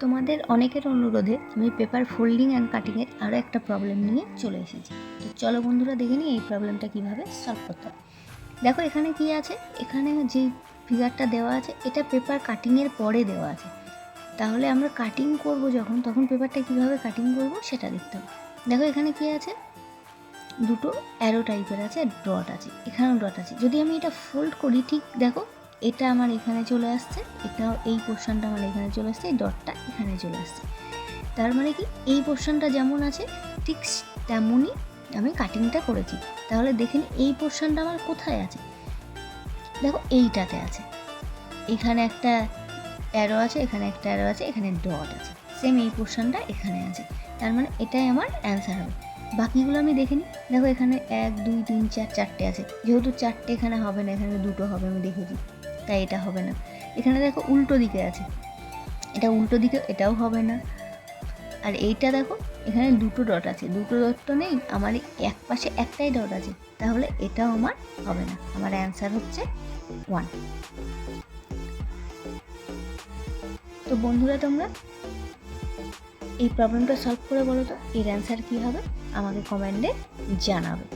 তোমাদের অনেকের অনুরোধে আমি পেপার ফোল্ডিং অ্যান্ড কাটিংয়ের আরও একটা প্রবলেম নিয়ে চলে এসেছি। তো চলো বন্ধুরা দেখে নিই এই প্রবলেমটা কীভাবে সলভ করতে হয়। দেখো এখানে কি আছে, এখানে যে ফিগারটা দেওয়া আছে এটা পেপার কাটিংয়ের পরে দেওয়া আছে। তাহলে আমরা কাটিং করব যখন, তখন পেপারটা কীভাবে কাটিং করব সেটা দেখতে হবে। দেখো এখানে কি আছে, দুটো অ্যারো টাইপের আছে, ডট আছে, এখানেও ডট আছে। যদি আমি এটা ফোল্ড করি, ঠিক দেখো এটা আমার এখানে চলে আসছে, এটাও এই পোর্শনটা আমার এখানে চলে আসছে, এই ডটটা এখানে চলে আসছে। তার মানে কি এই পোর্শনটা যেমন আছে ঠিক তেমনই আমি কাটিংটা করেছি। তাহলে দেখে নিই এই পোর্শনটা আমার কোথায় আছে। দেখো এইটাতে আছে, এখানে একটা অ্যারো আছে, এখানে একটা অ্যারো আছে, এখানে ডট আছে, সেম এই পোর্শনটা এখানে আছে। তার মানে এটাই আমার অ্যান্সার হবে। বাকিগুলো আমি দেখে নিই। দেখো এখানে 1 2 3 4 চারটে আছে, যেহেতু চারটে এখানে হবে না, এখানে দুটো হবে, আমি দেখেছি, তাই এটা হবে না। এখানে দেখো উল্টো দিকে আছে, এটা উল্টো দিকে, এটাও হবে না। আর এইটা দেখো এখানে দুটো ডট আছে, দুটো ডট তো নেই, আমার এক পাশে একটাই ডট আছে, তাহলে এটাও আমার হবে না। আমার অ্যান্সার হচ্ছে 1। তো বন্ধুরা তোমরা এই প্রবলেমটা সলভ করে বলো তো এর অ্যান্সার কী হবে, আমাকে কমেন্টে জানাবে।